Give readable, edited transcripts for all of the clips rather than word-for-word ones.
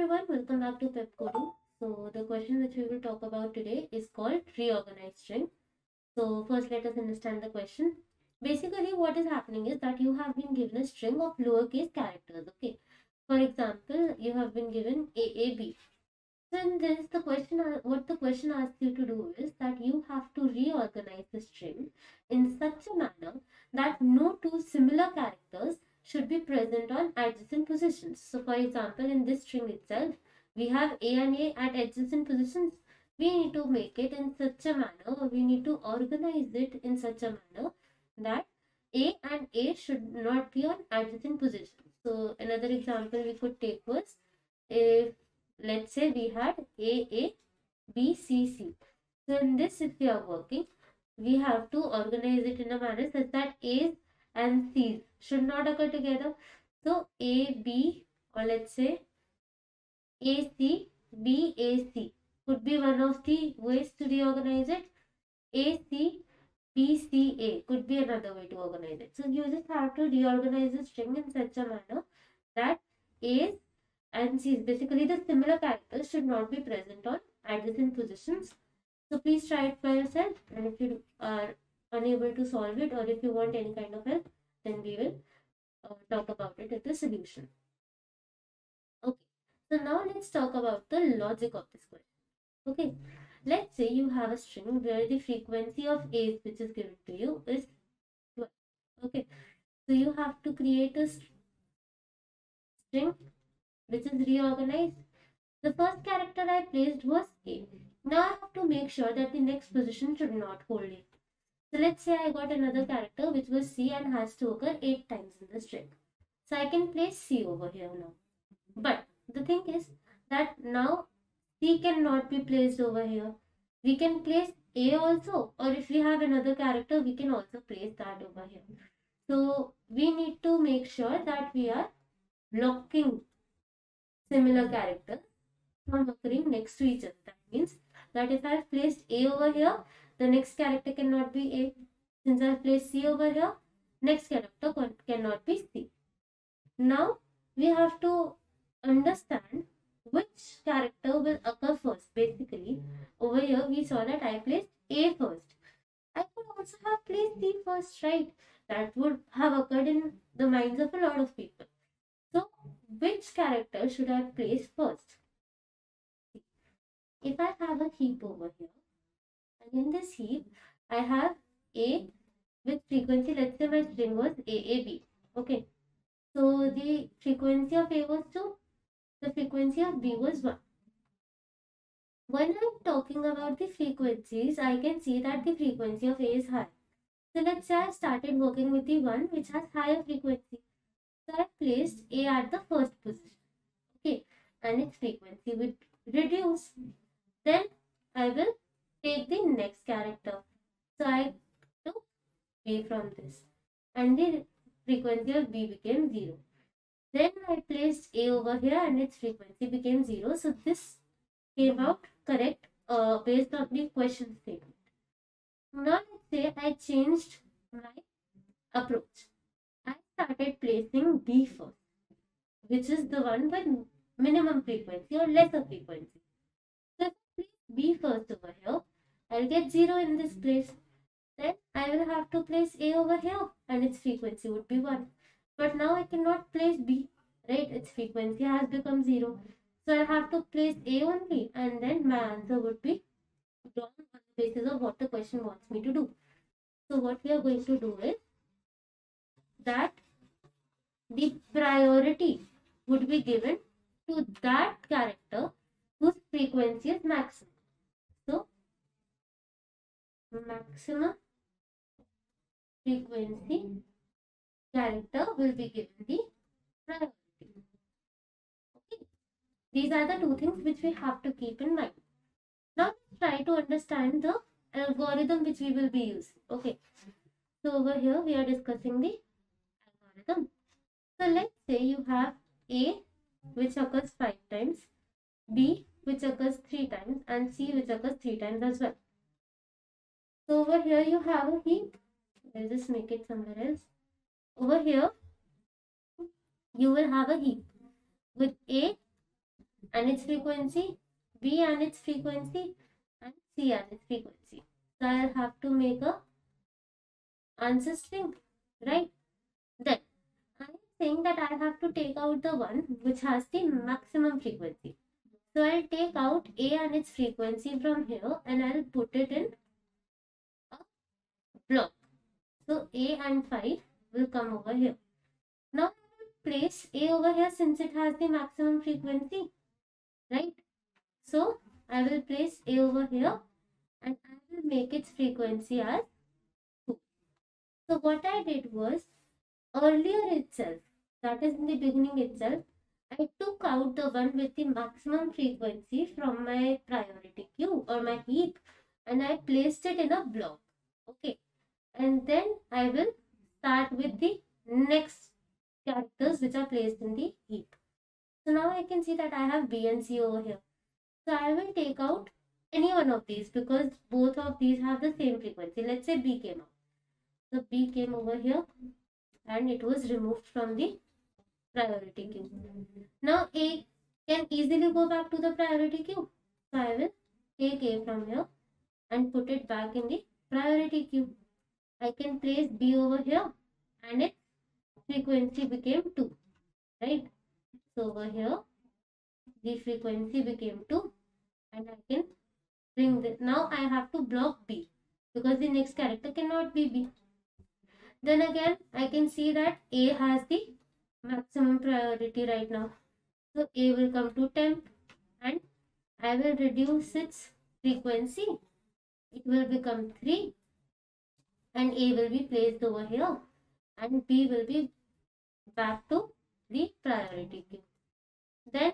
everyone, welcome back to Pepcoding. So the question which we will talk about today is called reorganize string. So first let us understand the question. Basically what is happening is that you have been given a string of lowercase characters. Okay. For example, you have been given AAB. So in this, what the question asks you to do is that you have to reorganize the string in such a manner that no two similar characters should be present on adjacent positions. So for example, in this string itself, we have A and A at adjacent positions. We need to make it in such a manner, or we need to organize it in such a manner that A and A should not be on adjacent positions. So another example we could take was, if let's say we had A, B, C, C. So in this, if we are working, we have to organize it in a manner such that A's and C's should not occur together. So A, B, or let's say A, C, B, A, C could be one of the ways to reorganize it. A, C, B, C, A could be another way to organize it. So you just have to reorganize the string in such a manner that A's and C's, basically the similar characters, should not be present on adjacent positions. So please try it for yourself, and if you are unable to solve it, or if you want any kind of help, then we will talk about it at the solution. Okay, so now let's talk about the logic of this question. Okay, let's say you have a string where the frequency of A's which is given to you is 12. Okay, so you have to create a string which is reorganized. The first character I placed was A. Now I have to make sure that the next position should not hold A. So let's say I got another character which was C and has to occur 8 times in the string. So I can place C over here now. But the thing is that now C cannot be placed over here. We can place A also, or if we have another character, we can also place that over here. So we need to make sure that we are blocking similar characters from occurring next to each other. That means that if I have placed A over here, the next character cannot be A. Since I have placed C over here, next character cannot be C. Now we have to understand which character will occur first. Basically, over here we saw that I placed A first. I could also have placed C first, right? That would have occurred in the minds of a lot of people. So, which character should I place first? If I have a heap over here, and in this heap, I have A with frequency, let's say my string was AAB. Okay. So, the frequency of A was 2, the frequency of B was 1. When I'm talking about the frequencies, I can see that the frequency of A is high. So, let's say I started working with the one which has higher frequency. So I placed A at the first position. Okay, and its frequency would reduce. Then I will take the next character. So I took B from this, and the frequency of B became 0. Then I placed A over here, and its frequency became 0. So this came out correct based on the question statement. Now let's say I changed my approach. I started placing B first, which is the one with minimum frequency or lesser frequency. So if I place B first over here, I'll get 0 in this place. Then I will have to place A over here, and its frequency would be 1. But now I cannot place B, right? Its frequency has become 0. So I have to place A only, and then my answer would be wrong on the basis of what the question wants me to do. So what we are going to do is that the priority would be given to that character whose frequency is maximum. So, maximum frequency character will be given the priority. Okay. These are the two things which we have to keep in mind. Now, let's try to understand the algorithm which we will be using. Okay. So, over here we are discussing the algorithm. So let's say you have A which occurs 5 times, B which occurs 3 times, and C which occurs 3 times as well. So over here you have a heap. Let's just make it somewhere else. Over here you will have a heap with A, and its frequency, B and its frequency, and C and its frequency. So I'll have to make a answer string, right? Then I'm saying that I have to take out the one which has the maximum frequency. So I'll take out A and its frequency from here and I'll put it in a block. So A and 5 will come over here. Now I will place A over here since it has the maximum frequency, right? So I will place A over here and I will make its frequency as 2. So what I did was, earlier itself, that is in the beginning itself, I took out the one with the maximum frequency from my priority queue or my heap and I placed it in a block. Okay. And then I will start with the next characters which are placed in the heap. So now I can see that I have B and C over here. So I will take out any one of these because both of these have the same frequency. Let's say B came out. So B came over here and it was removed from the priority queue. Now A can easily go back to the priority queue. So I will take A from here and put it back in the priority queue. I can place B over here and its frequency became 2, right? So over here the frequency became 2 and I can bring this. Now I have to block B because the next character cannot be B. Then again I can see that A has the maximum priority right now. So A will come to temp and I will reduce its frequency. It will become 3 and A will be placed over here and B will be back to the priority queue. Then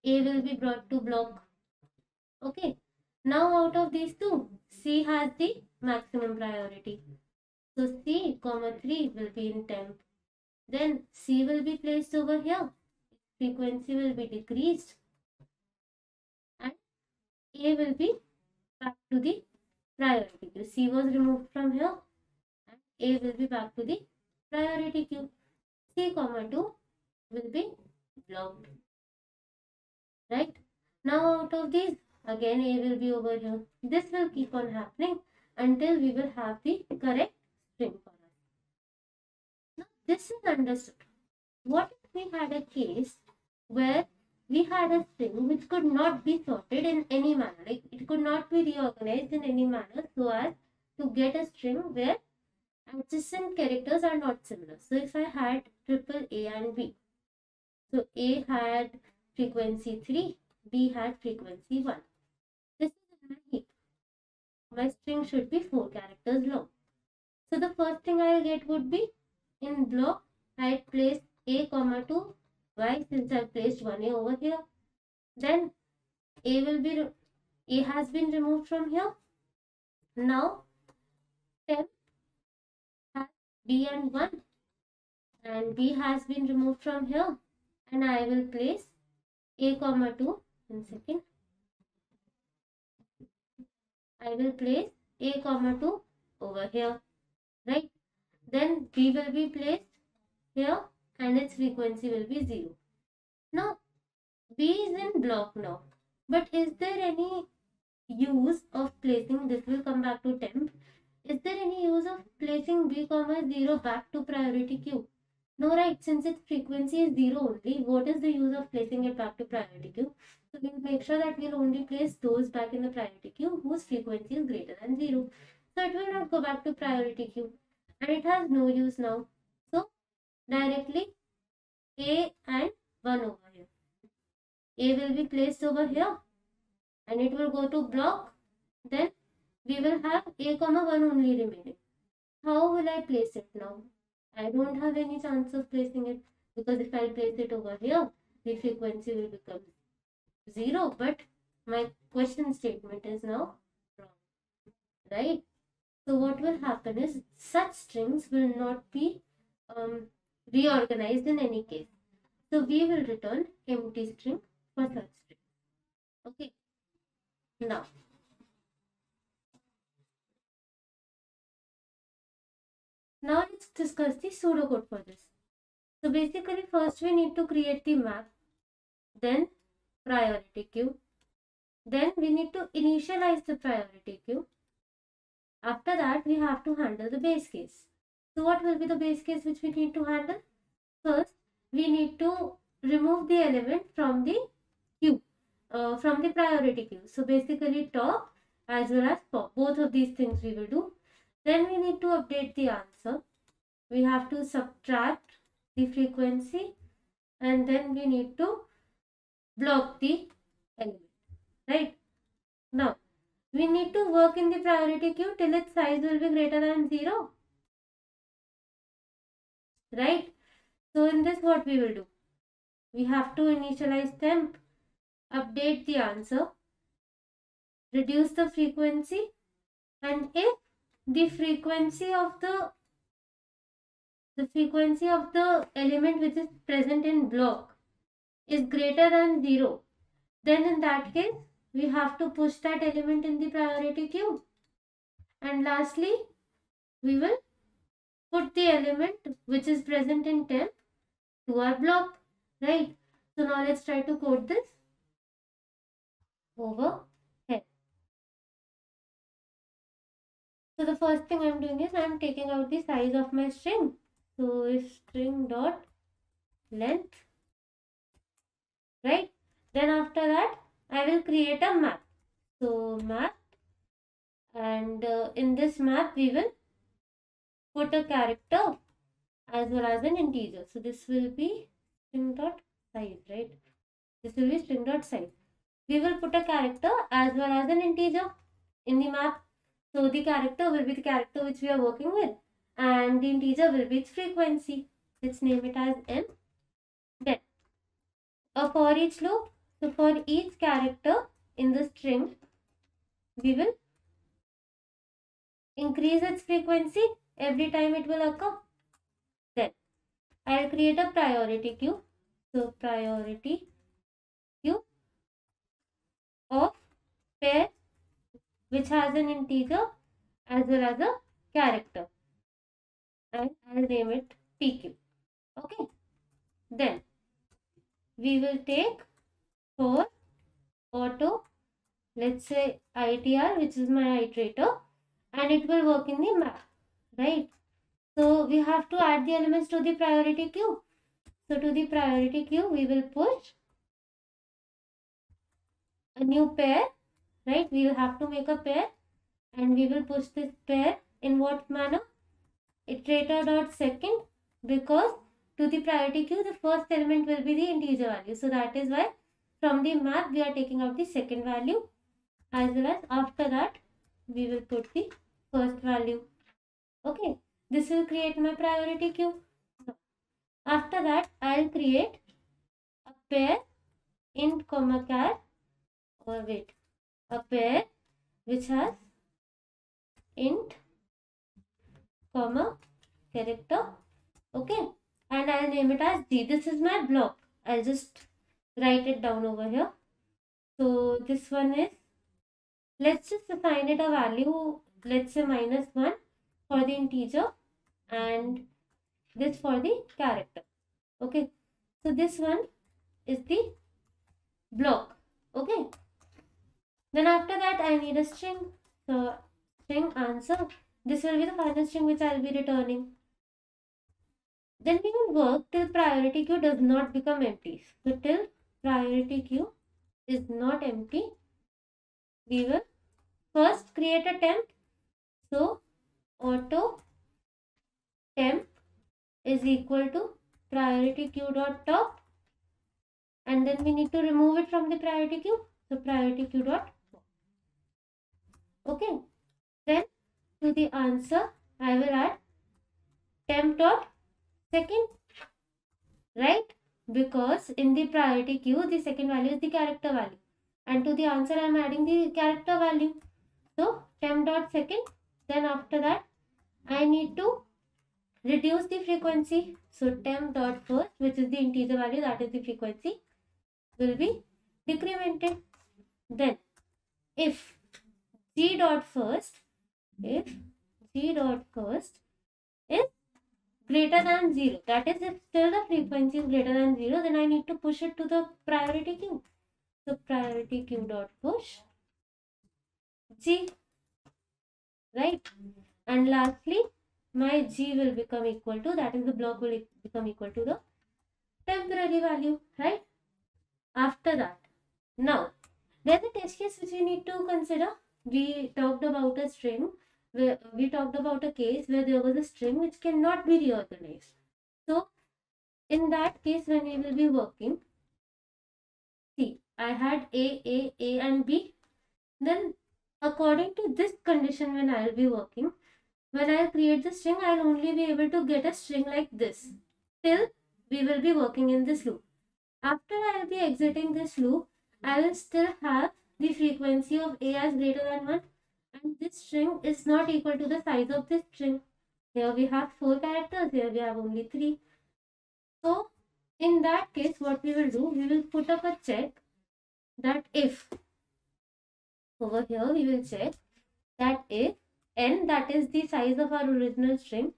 A will be brought to block. Okay. Now out of these two, C has the maximum priority. So C, 3 will be in temp. Then C will be placed over here. Frequency will be decreased. And A will be back to the priority queue. C was removed from here. And A will be back to the priority queue. C, 2 will be blocked. Right? Now out of these, again A will be over here. This will keep on happening until we will have the correct string for us. Now this is understood. What if we had a case where we had a string which could not be sorted in any manner, like it could not be reorganized in any manner so as to get a string where adjacent characters are not similar. So if I had triple A and B, so A had frequency 3, B had frequency 1. This is in my heap. My string should be 4 characters long. So the first thing I'll get would be in block, I placed A, 2. Why? Since I placed 1A over here. Then A has been removed from here. Now temp has B and 1 and B has been removed from here and I will place A, 2 in second. I will place A, 2 over here, right? Then B will be placed here and its frequency will be 0. Now B is in block now, but is there any use of placing, this will come back to temp, is there any use of placing B, 0 back to priority queue? No, right? Since its frequency is 0 only, what is the use of placing it back to priority queue? So we'll make sure that we'll only place those back in the priority queue whose frequency is greater than 0. So it will not go back to priority queue and it has no use now. So directly A and 1 over here. A will be placed over here and it will go to block. Then we will have A, 1 only remaining. How will I place it now? I don't have any chance of placing it because if I place it over here, the frequency will become 0. But my question statement is now wrong, right? So what will happen is such strings will not be reorganized in any case. So we will return empty string for such string. Okay. Now let's discuss the pseudocode for this. So basically first we need to create the map. Then priority queue. Then we need to initialize the priority queue. After that, we have to handle the base case. So what will be the base case which we need to handle? First, we need to remove the element from the queue, from the priority queue. So basically top as well as pop, both of these things we will do. Then we need to update the answer. We have to subtract the frequency, and then we need to block the element, right? Now, we need to work in the priority queue till its size will be greater than 0, right? So in this, what we will do? We have to initialize temp, update the answer, reduce the frequency, and if the frequency of the element which is present in block is greater than 0, then in that case we have to push that element in the priority queue. And lastly, we will put the element which is present in temp to our block, right? So now let's try to code this over here. So the first thing I'm doing is I'm taking out the size of my string. So if string dot length, right? Then after that, I will create a map. So map, and in this map we will put a character as well as an integer. So this will be string dot size, right? This will be string dot size. We will put a character as well as an integer in the map. So the character will be the character which we are working with, and the integer will be its frequency. Let's name it as m. Then a for each loop. So for each character in the string, we will increase its frequency every time it will occur. Then I'll create a priority queue. So priority queue of pair which has an integer as well as a character, and I'll name it PQ. Okay. Then we will take for auto, let's say ITR, which is my iterator, and it will work in the map, right? So we have to add the elements to the priority queue. So to the priority queue, we will push a new pair, right? We will have to make a pair, and we will push this pair in what manner? Iterator dot second, because to the priority queue, the first element will be the integer value. So that is why from the map, we are taking out the second value, as well as after that, we will put the first value. Okay, this will create my priority queue. After that, I'll create a pair int comma char, or wait, a pair which has int comma character. Okay, and I'll name it as G. This is my block. I'll just write it down over here. So this one is, let's just assign it a value, let's say -1 for the integer and this for the character. Okay, so this one is the block. Okay, then after that I need a string. So string answer, this will be the final string which I'll be returning. Then we will work till priority queue does not become empty. So till priority queue is not empty, we will first create a temp. So auto temp is equal to priority queue dot top, and then we need to remove it from the priority queue. So priority queue dot top. Okay, then to the answer I will add temp dot second, right? Because in the priority queue the second value is the character value, and to the answer I am adding the character value. So temp dot second. Then after that I need to reduce the frequency. So temp dot first, which is the integer value, that is the frequency, will be decremented. Then if g dot first, if g dot first is greater than 0, that is if still the frequency is greater than 0, then I need to push it to the priority queue. So priority queue dot push G, right? And lastly, my G will become equal to, that is the block will become equal to the temporary value, right? After that, now there's a test case which we need to consider. We talked about a string where we talked about a case where there was a string which cannot be reorganized. So in that case, when we will be working, see, I had A and B. Then according to this condition, when I will be working, when I create the string, I'll only be able to get a string like this till we will be working in this loop. After I will be exiting this loop, I will still have the frequency of A as greater than 1, and this string is not equal to the size of this string. Here we have 4 characters, here we have only 3. So in that case, what we will do, we will put up a check that if, over here we will check that if n, that is the size of our original string,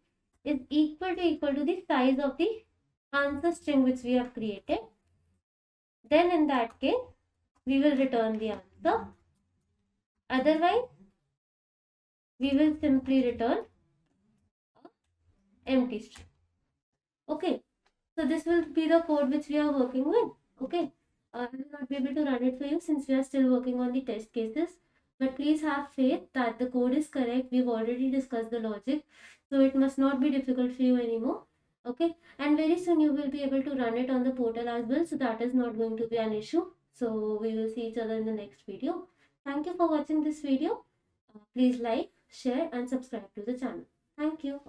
is equal to the size of the answer string which we have created, then in that case we will return the answer. Otherwise, we will simply return empty string. Okay, so this will be the code which we are working with. Okay, I will not be able to run it for you since we are still working on the test cases, but please have faith that the code is correct. We've already discussed the logic, so it must not be difficult for you anymore. Okay, and very soon you will be able to run it on the portal as well, so that is not going to be an issue. So we will see each other in the next video. Thank you for watching this video. Please like, share and subscribe to the channel. Thank you.